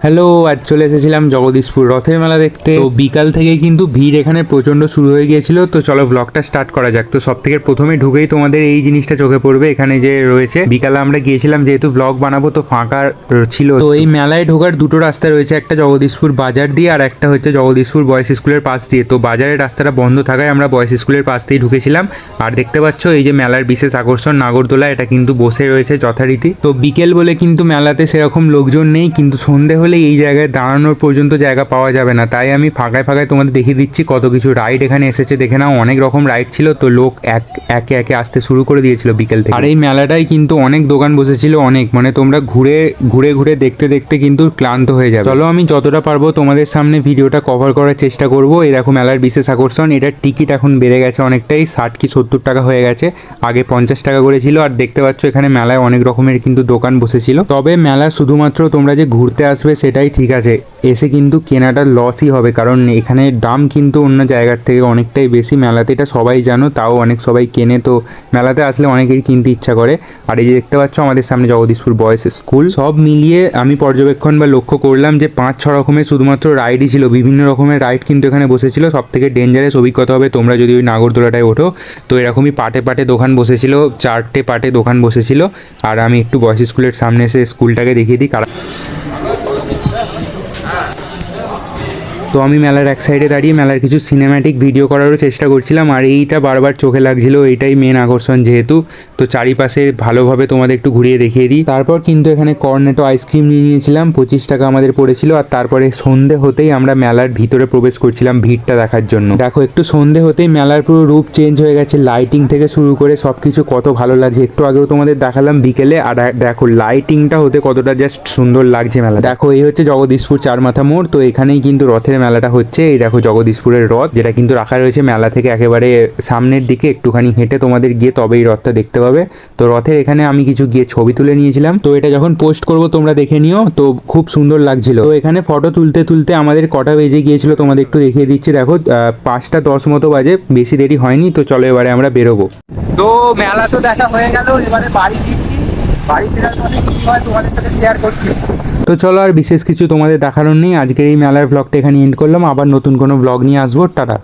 Hello, আজ চলে এসেছিলাম জগদীশপুর রথের মেলা দেখতে। তো বিকাল থেকে কিন্তু ভিড় এখানে প্রচণ্ড শুরু হয়ে গিয়েছিল। তো চলো ব্লগটা স্টার্ট করা যাক। তো সব থেকে প্রথমে ঢুকেই তোমাদের এই জিনিসটা চোখে পড়বে, এখানে যে রয়েছে। বিকালে আমরা গিয়েছিলাম যেহেতু ব্লগ বানাবো, তো ফাঁকা ছিল। তো এই মেলায় ঢোকার দুটো রাস্তা রয়েছে, একটা জগদীশপুর বাজার দিয়ে আর একটা হচ্ছে জগদীশপুর বয়েজ স্কুলের পাশ দিয়ে। তো বাজারের রাস্তাটা বন্ধ থাকায় আমরা বয়েজ স্কুলের পাশ দিয়ে ঢুকেছিলাম। আর দেখতে পাচ্ছ এই যে মেলার বিশেষ আকর্ষণ নাগরদোলা, এটা কিন্তু বসে রয়েছে যথারীতি। তো বিকেল বলে কিন্তু মেলাতে সেরকম লোকজন নেই, কিন্তু সন্ধে হলে এই জায়গায় দাঁড়ানোর পর্যন্ত জায়গা পাওয়া যাবে না। তাই আমি ফাঁকায় ফাঁকায় তোমাদের দেখিয়ে দিচ্ছি কত কিছু রাইড এখানে এসেছে। দেখে নাও, অনেক রকম রাইড ছিল। তো লোক একে একে আসতে শুরু করে দিয়েছিল বিকেল থেকে। আর এই মেলাটায় কিন্তু অনেক দোকান বসেছিল, অনেক, মানে তোমরা ঘুরে ঘুরে ঘুরে দেখতে দেখতে কিন্তু ক্লান্ত হয়ে যাবে। চলো আমি যতটা পারবো তোমাদের সামনে ভিডিওটা কভার করার চেষ্টা করবো। এই দেখো মেলার বিশেষ আকর্ষণ, এটার টিকিট এখন বেড়ে গেছে অনেকটাই, 60 কি 70 টাকা হয়ে গেছে, আগে 50 টাকা করে ছিল। আর দেখতে পাচ্ছ এখানে মেলায় অনেক রকমের কিন্তু দোকান বসেছিল। তবে মেলা শুধুমাত্র তোমরা যে ঘুরতে আসবে সেটাই ঠিক আছে, এসে কিন্তু কেনাটা লসই হবে, কারণ এখানে দাম কিন্তু অন্য জায়গার থেকে অনেকটাই বেশি। মেলাতে এটা সবাই জানো, তাও অনেক সবাই কেনে। তো মেলাতে আসলে অনেকেই কিনতে ইচ্ছা করে। আর এই যে দেখতে পাচ্ছ আমাদের সামনে জগদীশপুর বয়েজ স্কুল। সব মিলিয়ে আমি পর্যবেক্ষণ বা লক্ষ্য করলাম যে 5-6 রকমের শুধুমাত্র রাইডই ছিল। বিভিন্ন রকমের রাইড কিন্তু এখানে বসেছিল। সব থেকে ডেঞ্জারাস অভিজ্ঞতা হবে তোমরা যদি ওই নাগরদোলাটায় ওঠো। তো এরকমই পাটে পাটে দোকান বসেছিল, 4টে পাটে দোকান বসেছিল। আর আমি একটু বয়েজ স্কুলের সামনে এসে স্কুলটাকে দেখিয়ে দিই। তো আমি মেলার এক সাইডে দাঁড়িয়ে মেলার কিছু সিনেম্যাটিক ভিডিও করারও চেষ্টা করছিলাম। আর এইটা বারবার চোখে লাগছিল, এইটাই মেন আকর্ষণ যেহেতু। তো চারিপাশে ভালোভাবে তোমাদের একটু ঘুরিয়ে দেখিয়ে দিই। তারপর কিন্তু এখানে কর্নেটো আইসক্রিম নিয়ে নিয়েছিলাম, 25 টাকা আমাদের পড়েছিল। আর তারপরে সন্ধে হতেই আমরা মেলার ভিতরে প্রবেশ করছিলাম ভিড়টা দেখার জন্য। দেখো একটু সন্ধে হতেই মেলার পুরো রূপ চেঞ্জ হয়ে গেছে, লাইটিং থেকে শুরু করে সব কিছু কত ভালো লাগছে। একটু আগেও তোমাদের দেখালাম বিকেলে। আর দেখো লাইটিংটা হতে কতটা জাস্ট সুন্দর লাগছে মেলা। দেখো এই হচ্ছে জগদীশপুর চারমাথা মোড়। তো এখানেই কিন্তু রথের মেলাটা হচ্ছে। এই দেখো জগদীশপুরের রথ, যেটা কিন্তু রাখা রয়েছে মেলা থেকে একেবারে সামনের দিকে, একটুখানি হেঁটে তোমাদের গিয়ে তবেই রথটা দেখতে পাবে। তো রথের এখানে আমি কিছু গিয়ে ছবি তুলে নিয়েছিলাম। তো এটা যখন পোস্ট করব তোমরা দেখে নিও। তো খুব সুন্দর লাগছিল। তো এখানে ফটো তুলতে তুলতে আমাদের কটা বেজে গিয়েছিল তোমাদের একটু দেখিয়ে দিচ্ছি। দেখো 5টা 10 মতো বাজে, বেশি দেরি হয়নি। তো চলো এবারে আমরা বেরোবো। তো মেলা তো দেখা হয়ে গেল, এবারে বাড়ি ফিরছি। বাড়ি ফেরার পথে কি হয় তোমাদের সাথে শেয়ার করছি। তো চলো আর বিশেষ কিছু তোমাদের দেখানোর নেই, আজকের এই মেলার ব্লগটা এখানে এন্ড করলাম। আবার নতুন কোনো ব্লগ নিয়ে আসবো। টাটা।